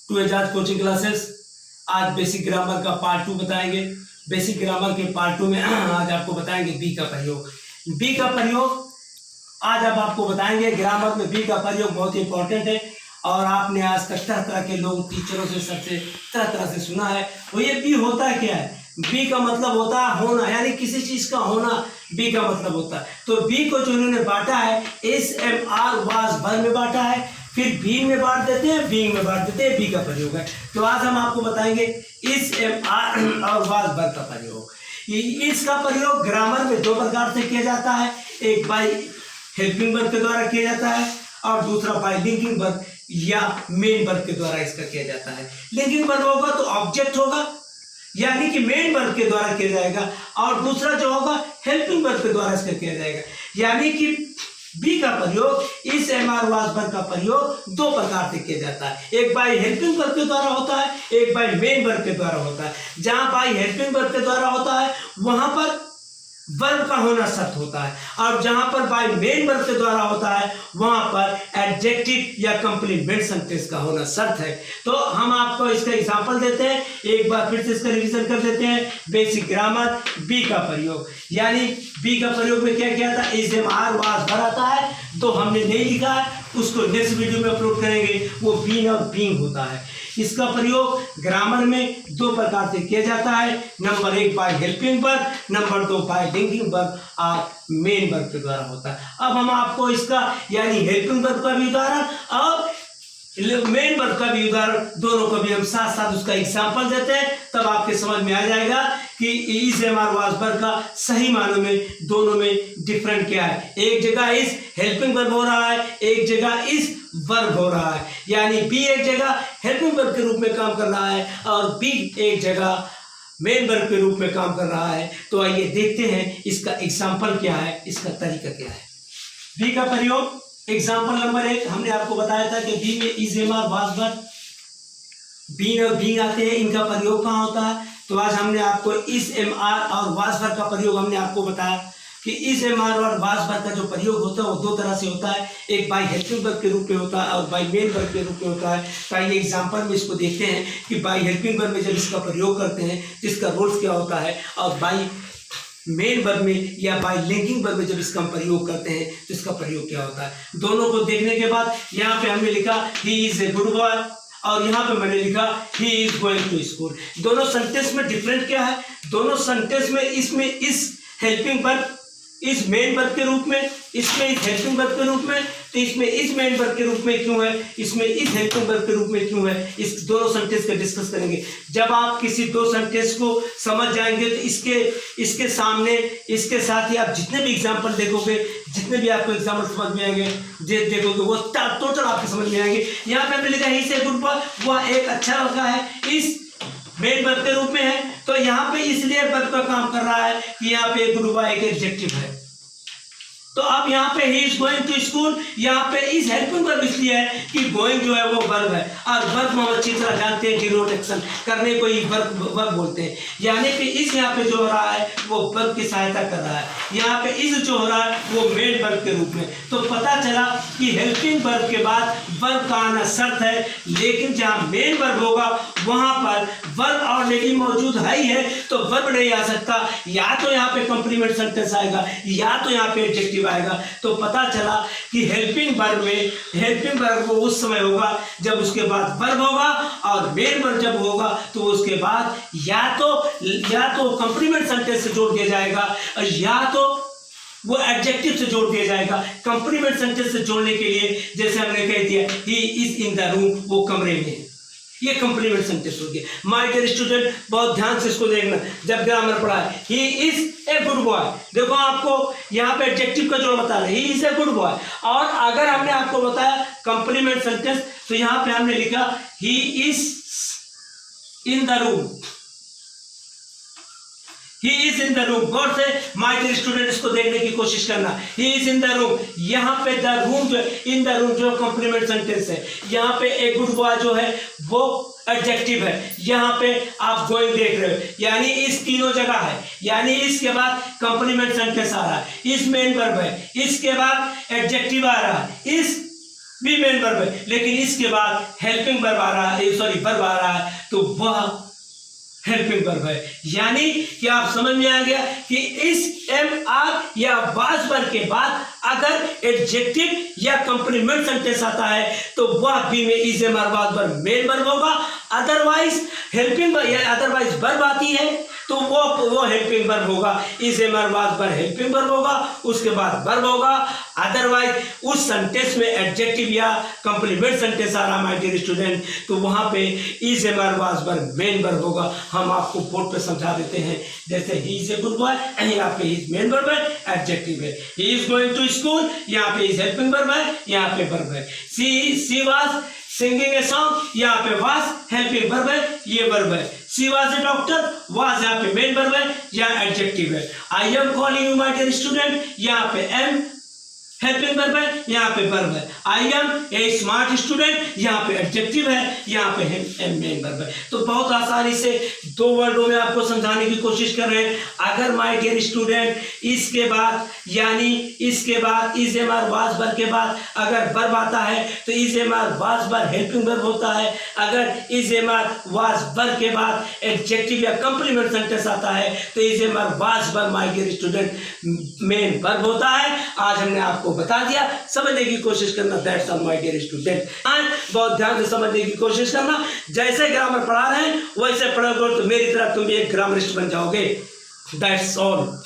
To Ejaz coaching classes. आज basic grammar का part 2 बताएंगे। बेसिक ग्रामर के पार्ट 2 में आज आपको बताएंगे बी का प्रयोग। बी का प्रयोग आज अब आपको बताएंगे। ग्रामर में बी का प्रयोग बहुत ही इंपॉर्टेंट है और आपने आज तक तरह तरह के लोग टीचरों से सबसे तरह तरह से सुना है। तो ये बी होता है क्या है? बी का मतलब होता है होना, यानी किसी चीज का होना बी का मतलब होता है। तो बी को जो इन्होंने बांटा है एस एम आर वाज भर में बांटा है, फिर बी में बांट देते हैं, बी में बांट देते हैं, बी का प्रयोग है। तो आज हम आपको बताएंगे इस एम आर और वाज भर का प्रयोग। इसका प्रयोग ग्रामर में दो प्रकार से किया जाता है, एक बाय हेल्पिंग वर्ब के द्वारा किया जाता है और दूसरा बाय लिंकिंग वर्ब या मेन वर्ब के द्वारा इसका किया जाता है। लिंकिंग वर्ब होगा तो ऑब्जेक्ट होगा, यानी कि मेन वर्ब के द्वारा किया जाएगा, और दूसरा जो होगा हेल्पिंग वर्ब के द्वारा इसका किया जाएगा। यानी कि बी का प्रयोग इस एम आर वाज वर्ब का प्रयोग दो प्रकार से किया जाता है, एक बाय हेल्पिंग वर्ब के द्वारा होता है, एक बाय मेन वर्ब के द्वारा होता है। जहां बाय हेल्पिंग वर्ब के द्वारा होता है वहां पर वर्ब का होना शर्त होता है, और जहां पर बाय मेन वर्ब के द्वारा होता है वहां पर एडजेक्टिव या कंप्लीमेंट सेंटेंस का होना शर्त है। तो हम आपको इसका एग्जांपल देते हैं, एक बार फिर से इसका रिवीजन कर लेते हैं। बेसिक ग्रामर बी का प्रयोग, यानी बी का प्रयोग में क्या किया था, इस एम आर वाज भर आता है तो हमने नहीं लिखा है, उसको नेक्स्ट वीडियो में अपलोड करेंगे। वो बीन और बीइंग होता है। इसका प्रयोग ग्रामर में दो प्रकार से किया जाता है, number 1 by helping verb, number 2 bye linking verb और मेन वर्ब के द्वारा होता है। अब हम आपको इसका यानी हेल्पिंग वर्ब का भी उदाहरण और मेन वर्ब का भी उदाहरण, दोनों को भी हम साथ साथ उसका एग्जांपल देते हैं, तब आपके समझ में आ जाएगा कि इस एम आर वाज वर्ब का सही मानों में दोनों में डिफरेंट क्या है। एक जगह इस हेल्पिंग वर्ब हो रहा है, एक जगह इस वर्ब हो रहा है, यानी बी एक जगह हेल्पिंग वर्ब के रूप में काम कर रहा है और बी एक जगह मेन वर्ब के रूप में काम कर रहा है। तो आइए देखते हैं इसका एग्जांपल क्या है, इसका तरीका क्या है। बी का प्रयोग एग्जांपल नंबर 1 हमने आपको बताया था कि बी में is am are was verb, be और बी आते हैं, इनका प्रयोग कहाँ होता है। तो आज हमने आपको इस एम आर और वाज वर्ब का प्रयोग हमने आपको बताया कि इस एम आर और वाज वर्ब का जो प्रयोग होता है वो दो तरह से होता है, एक बाय हेल्पिंग वर्ब के रूप में होता है और बाय मेन वर्ब के रूप में होता है। तो आइए एग्जांपल में इसको देखते हैं कि बाय हेल्पिंग वर्ब में जब इसका प्रयोग करते हैं तो इसका रोल्स क्या होता है, और बाय मेन वर्ब में या बाय लिंकिंग वर्ब में जब इसका हम प्रयोग करते हैं तो इसका प्रयोग क्या होता है। दोनों को देखने के बाद यहाँ पे हमने लिखा he is a good boy और यहाँ पे मैंने लिखा he is going to school. दोनों सेंटेंस में डिफरेंट क्या है, दोनों सेंटेंस में इसमें इस हेल्पिंग वर्ब इस मेन वर्ब के रूप में, इसमें इस हेल्पिंग वर्ब के रूप में, तो इसमें इस मेन वर्ब के रूप में क्यों है, इसमें इस हेल्पिंग वर्ब के रूप में क्यों है, इस दोनों सेंटेंस का डिस्कस करेंगे। जब आप किसी दो सेंटेंस को समझ जाएंगे तो इसके सामने इसके साथ ही आप जितने भी एग्जांपल देखोगे, जितने भी आपको एग्जांपल समझ में आएंगे देखोगे वो टोटल आपके समझ में आएंगे। यहाँ पे हमने लिखा ही से गुड बॉय, वह एक अच्छा लड़का है, इस मेन वर्ब के रूप में है, तो यहाँ पे इसलिए वर्ब का काम कर रहा है कि यहाँ पे गुड बॉय एक एडजेक्टिव है। तो अब यहाँ पे he is going to school, यहाँ पे इस हेल्पिंग वर्ब इसलिए है कि गोइंग जो है वो वर्ब है, और वर्ब हम अच्छी तरह जानते हैं डिनोट एक्शन करने को ही वर्ब बोलते हैं। यानी कि इस यहाँ पे जो हो रहा है वो वर्ब की सहायता कर रहा है, यहाँ पे इस जो हो रहा है वो मेन वर्ब के रूप में। तो पता चला कि हेल्पिंग वर्ब के बाद वर्ब का आना शर्त है, लेकिन जहाँ मेन वर्ब होगा वहां पर वर्ब ऑलरेडी मौजूद है ही है, तो वर्ब नहीं आ सकता, या तो यहाँ पे कंप्लीमेंट सेंटेंस आएगा या तो यहाँ पे एडजेक्टिव आएगा। तो पता चला कि हेल्पिंग वर्ब वो उस समय होगा जब उसके बाद वर्ब होगा, और मेन वर्ब जब होगा तो उसके बाद या तो कंप्लीमेंट सेंटेंस से जोड़ दिया जाएगा या तो वो एडजेक्टिव से जोड़ दिया जाएगा। कंप्लीमेंट सेंटेंस से जोड़ने के लिए जैसे हमने कह दिया ही इज इन द रूम, वो कमरे में है, ये कंप्लीमेंट सेंटेंस हो गया। माय डियर स्टूडेंट, बहुत ध्यान से इसको देखना जब ग्रामर पढ़ा है। He is a good boy, देखो आपको यहाँ पे एडजेक्टिव का जोड़ बता रहा है, he is a good boy. और अगर हमने आपको बताया कंप्लीमेंट सेंटेंस तो यहाँ पे हमने लिखा he is in the room, he is in the room. गौर से माय डियर स्टूडेंट इसको देखने की कोशिश करना, he is in the room, यहाँ पे द रूम जो इन द रूम जो कंप्लीमेंट सेंटेंस है, यहाँ पे एक गुड बॉय जो है वो एडजेक्टिव है, यहाँ पे आप गोइंग देख रहे हो, यानी इस तीनों जगह है, यानी इसके बाद कंप्लीमेंट सेंटेंस आ रहा है, इस मेन वर्ब है, इसके बाद एडजेक्टिव आ रहा है, इस बी मेन वर्ब है, लेकिन इसके बाद हेल्पिंग वर्ब आ रहा है, सॉरी वर्ब आ रहा है, तो वह हेल्पिंग वर्ब है। यानी कि आप समझ में आ गया कि इस एम आर या वाज वर्ब के बाद अगर एडजेक्टिव या कंप्लीमेंट सेंटेंस आता है तो वह बी में is am are was verb main verb होगा। अदरवाइज हेल्पिंग या अदरवाइज वर्ब आती है तो वो हेल्पिंग वर्ब होगा, is am are was verb helping verb होगा, उसके बाद वर्ब होगा। अदरवाइज उस सेंटेंस में एडजेक्टिव या कंप्लीमेंट सेंटेंस आ रहा माय डियर स्टूडेंट, तो वहां पे is am are was verb main verb होगा। हम आपको बोर्ड पे समझा देते हैं, जैसे he is a good boy, यहाँ पे इज मेन वर्ब है, एडजेक्टिव है। He is going to school, यहाँ पे इज हेल्पिंग वर्ब है, यहाँ पे वर्ब है। She was singing a song, यहाँ पे वाज हेल्पिंग वर्ब है, ये वर्ब है। She was a doctor, was यहाँ पे मेन वर्ब है, यहाँ एडजेक्टिव है। I am calling you my dear student, यहाँ पे एम हेल्पिंग वर्ब है, यहाँ पे वर्ब है। I am a smart student, यहाँ पे एडजेक्टिव है, यहाँ पे एम मेन वर्ब है। तो बहुत आसानी से दो वर्डों में आपको समझाने की कोशिश कर रहे हैं। अगर माय डियर स्टूडेंट इसके बाद यानी इसके बाद is am are was verb के बाद अगर वर्ब आता है तो is am are was verb helping verb होता है। अगर is am are was verb के बाद एडजेक्टिव या कंप्लीमेंट सेंटेंस आता है तो is am are was verb my dear student main verb होता है। आज हमने आपको बता दिया, समझने की कोशिश करना, that's all my dear student. आज बहुत ध्यान से समझने की कोशिश करना, जैसे ग्रामर पढ़ा रहे हैं वैसे पढ़ोगे तो मेरी तरह तुम भी एक ग्रामरिस्ट बन जाओगे। That's all.